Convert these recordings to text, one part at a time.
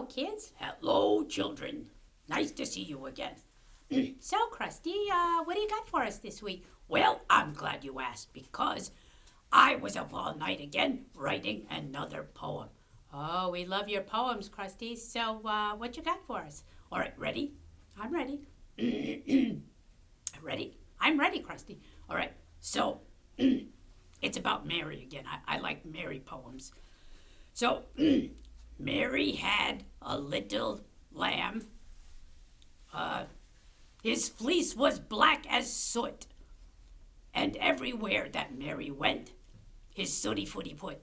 kids. Hello, children. Nice to see you again. So, Krusty, what do you got for us this week? Well, I'm glad you asked because I was up all night again writing another poem. Oh, we love your poems, Krusty. So, what you got for us? All right, ready? I'm ready. Ready? I'm ready, Krusty. All right, so it's about Mary again. I like Mary poems. So, Mary had a little lamb. His fleece was black as soot, and everywhere that Mary went, his sooty footy put.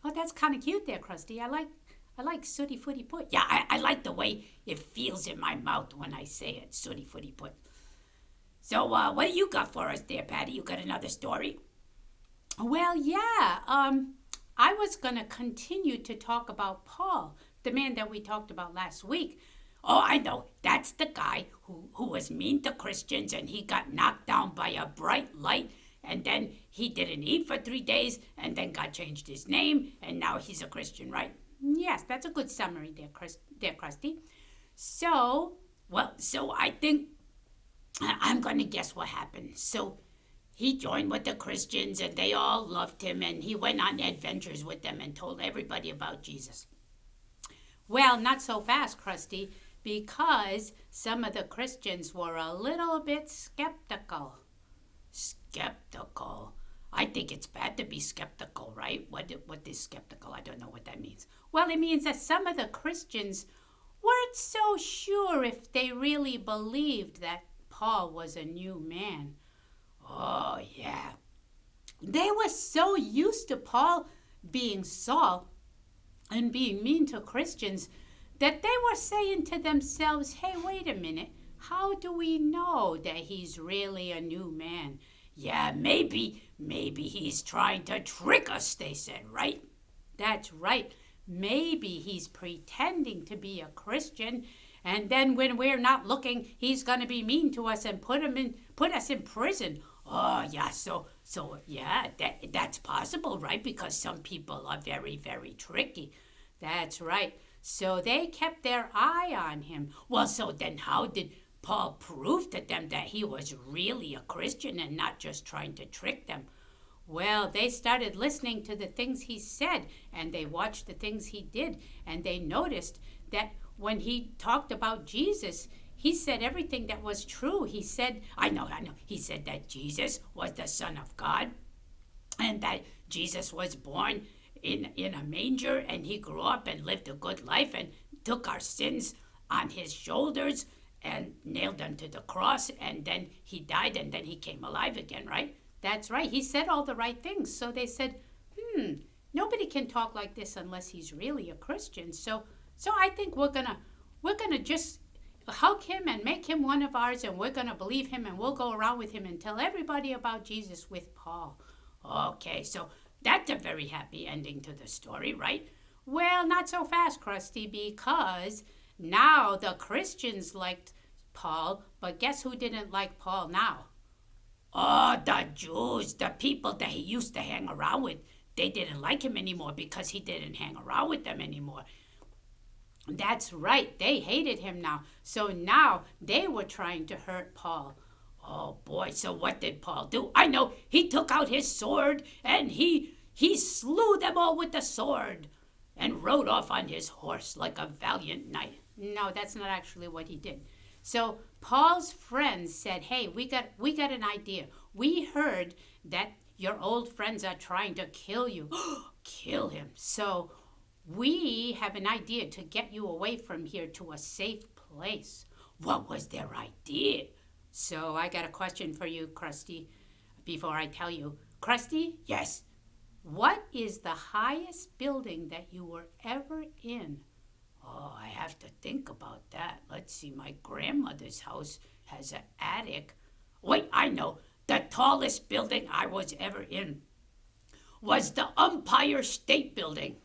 Oh, that's kind of cute there, Krusty. I like sooty footy put. Yeah, I like the way it feels in my mouth when I say it, sooty footy put. So, what do you got for us there, Patty? You got another story? Well, yeah. I was going to continue to talk about Paul, the man that we talked about last week. Oh, I know. That's the guy who was mean to Christians and he got knocked down by a bright light and then he didn't eat for 3 days and then God changed his name and now he's a Christian, right? Yes, that's a good summary there, Krusty. So I think I'm going to guess what happened. So he joined with the Christians and they all loved him and he went on adventures with them and told everybody about Jesus. Well, not so fast, Krusty, because some of the Christians were a little bit skeptical. Skeptical? I think it's bad to be skeptical, right? What is skeptical? I don't know what that means. Well, it means that some of the Christians weren't so sure if they really believed that Paul was a new man. Oh, yeah. They were so used to Paul being Saul and being mean to Christians that they were saying to themselves, hey, wait a minute, how do we know that he's really a new man? Yeah, maybe he's trying to trick us, they said, right? That's right. Maybe he's pretending to be a Christian, and then when we're not looking, he's going to be mean to us and put us in prison. Oh, yeah, so yeah, that's possible, right? Because some people are very, very tricky. That's right. So they kept their eye on him. Well, so then how did Paul prove to them that he was really a Christian and not just trying to trick them? Well, they started listening to the things he said, and they watched the things he did, and they noticed that when he talked about Jesus, he said everything that was true. He said, I know. He said that Jesus was the Son of God and that Jesus was born in a manger and he grew up and lived a good life and took our sins on his shoulders and nailed them to the cross and then he died and then he came alive again, right? That's right. He said all the right things. So they said, nobody can talk like this unless he's really a Christian. So I think we're gonna just hug him and make him one of ours, and we're gonna believe him, and we'll go around with him and tell everybody about Jesus with Paul. Okay, so that's a very happy ending to the story, right? Well, not so fast, Krusty, because now the Christians liked Paul, but guess who didn't like Paul now? Oh, the Jews, the people that he used to hang around with, they didn't like him anymore because he didn't hang around with them anymore. That's right. They hated him now. So now they were trying to hurt Paul. Oh, boy. So what did Paul do? I know. He took out his sword and he slew them all with the sword and rode off on his horse like a valiant knight. No, that's not actually what he did. So Paul's friends said, hey, we got an idea. We heard that your old friends are trying to kill you. Kill him. So we have an idea to get you away from here to a safe place. What was their idea? So I got a question for you, Krusty, before I tell you. Krusty? Yes? What is the highest building that you were ever in? Oh, I have to think about that. Let's see, my grandmother's house has an attic. Wait, I know. The tallest building I was ever in was the Empire State Building.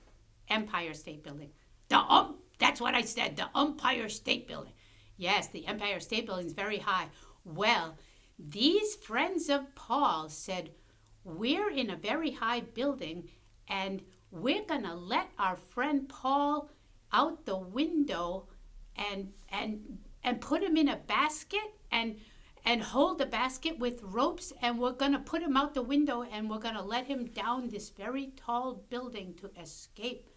Empire State Building. That's what I said, the Empire State Building. Yes, the Empire State Building is very high. Well, these friends of Paul said, we're in a very high building and we're going to let our friend Paul out the window and put him in a basket and hold the basket with ropes, and we're going to put him out the window, and we're going to let him down this very tall building to escape.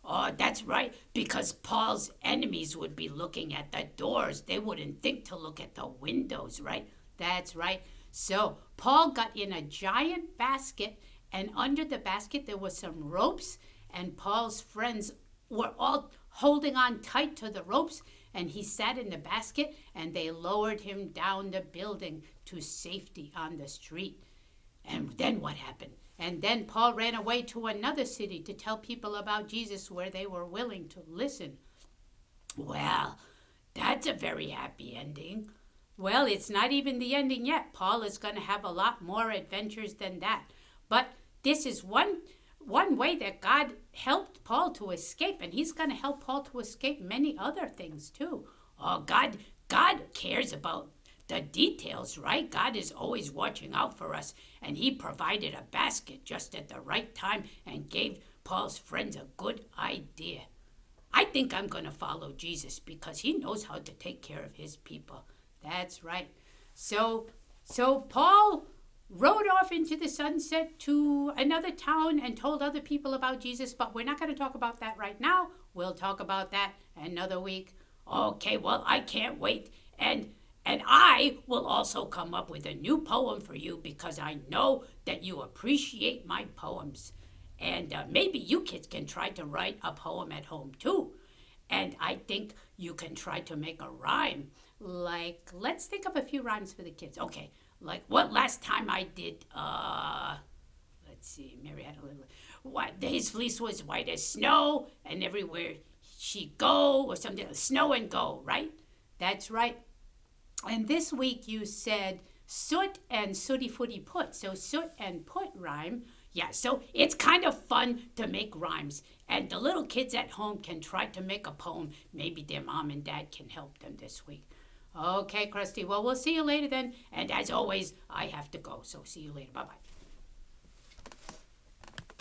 Oh, that's right, because Paul's enemies would be looking at the doors. They wouldn't think to look at the windows, right? That's right. So Paul got in a giant basket, and under the basket there was some ropes, and Paul's friends were all holding on tight to the ropes, and he sat in the basket, and they lowered him down the building to safety on the street. And then what happened? And then Paul ran away to another city to tell people about Jesus where they were willing to listen. Well, that's a very happy ending. Well, it's not even the ending yet. Paul is going to have a lot more adventures than that. But this is one way that God helped Paul to escape, and he's going to help Paul to escape many other things too. Oh, God cares about the details, right? God is always watching out for us, and he provided a basket just at the right time and gave Paul's friends a good idea. I think I'm going to follow Jesus because he knows how to take care of his people. That's right. So Paul rode off into the sunset to another town and told other people about Jesus, but we're not going to talk about that right now. We'll talk about that another week. Okay, well, I can't wait. And I will also come up with a new poem for you because I know that you appreciate my poems. And maybe you kids can try to write a poem at home too. And I think you can try to make a rhyme. Like, let's think of a few rhymes for the kids. Okay, like what last time I did, let's see, Mary had a little, his fleece was white as snow, and everywhere she go, or something, snow and go, right? That's right. And this week you said soot and sooty footy put. So soot and put rhyme. Yeah, so it's kind of fun to make rhymes. And the little kids at home can try to make a poem. Maybe their mom and dad can help them this week. Okay, Krusty. Well, we'll see you later then. And as always, I have to go. So see you later. Bye-bye.